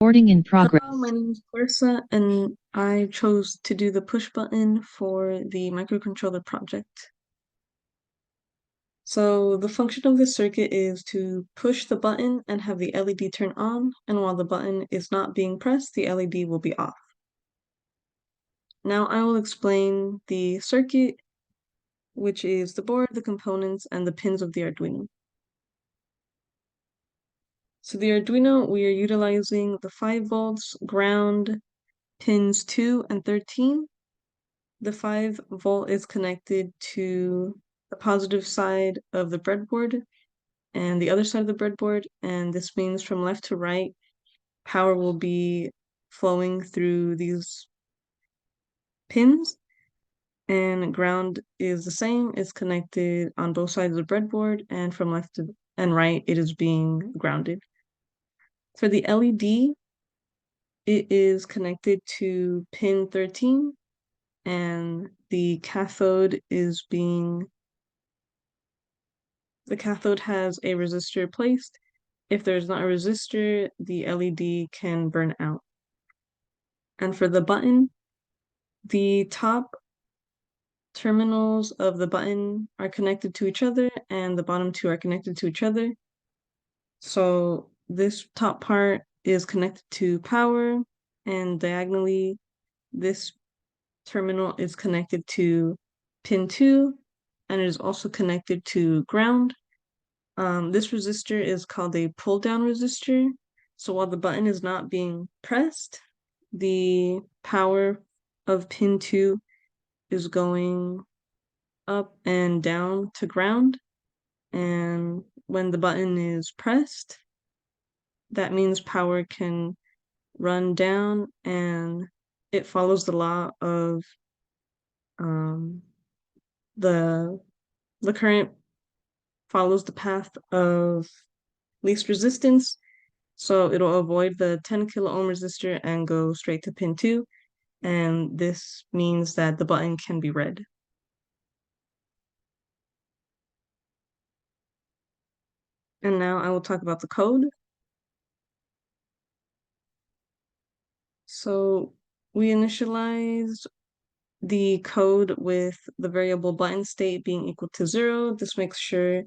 Recording in progress. Hello, my name is Clarissa, and I chose to do the push button for the microcontroller project. So the function of this circuit is to push the button and have the LED turn on, and while the button is not being pressed, the LED will be off. Now I will explain the circuit, which is the board, the components, and the pins of the Arduino. So the Arduino, we are utilizing the 5 volts ground pins 2 and 13. The 5-volt is connected to the positive side of the breadboard and the other side of the breadboard, and this means from left to right, power will be flowing through these pins, and ground is the same. It's connected on both sides of the breadboard, and from left to and right, it is being grounded. For the LED, it is connected to pin 13, and the cathode has a resistor placed. If there's not a resistor, the LED can burn out. And for the button, the top terminals of the button are connected to each other and the bottom two are connected to each other. So this top part is connected to power, and diagonally this terminal is connected to pin 2, and it is also connected to ground. This resistor is called a pull-down resistor. So while the button is not being pressed, the power of pin 2 is going up and down to ground. And when the button is pressed, that means power can run down, and it follows the law of the current follows the path of least resistance, so it'll avoid the 10 kilo ohm resistor and go straight to pin 2, and this means that the button can be read. And now I will talk about the code. So we initialized the code with the variable button state being equal to 0. This makes sure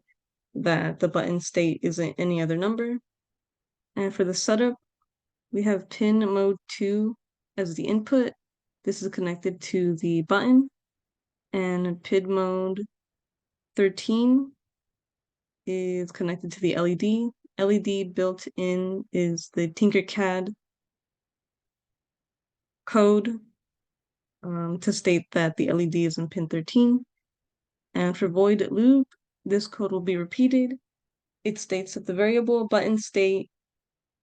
that the button state isn't any other number. And for the setup, we have pin mode 2 as the input. This is connected to the button, and pin mode 13 is connected to the LED. LED built in is the Tinkercad code to state that the LED is in pin 13. And for void loop, this code will be repeated. It states that the variable button state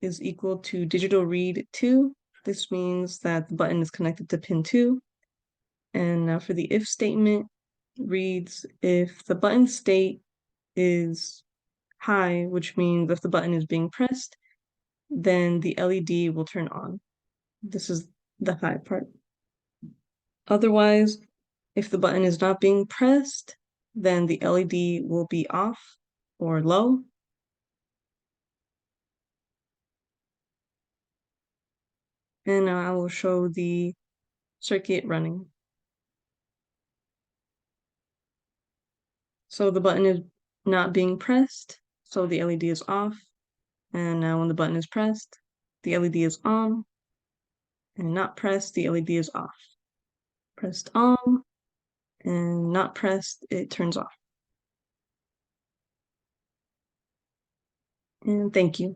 is equal to digital read 2. This means that the button is connected to pin 2. And now for the if statement, reads if the button state is high, which means if the button is being pressed, then the LED will turn on. This is the high part. Otherwise, if the button is not being pressed, then the LED will be off or low. And now I will show the circuit running. So the button is not being pressed, so the LED is off. And now when the button is pressed, the LED is on. And not pressed, the LED is off. Pressed on, and not pressed, it turns off. And thank you.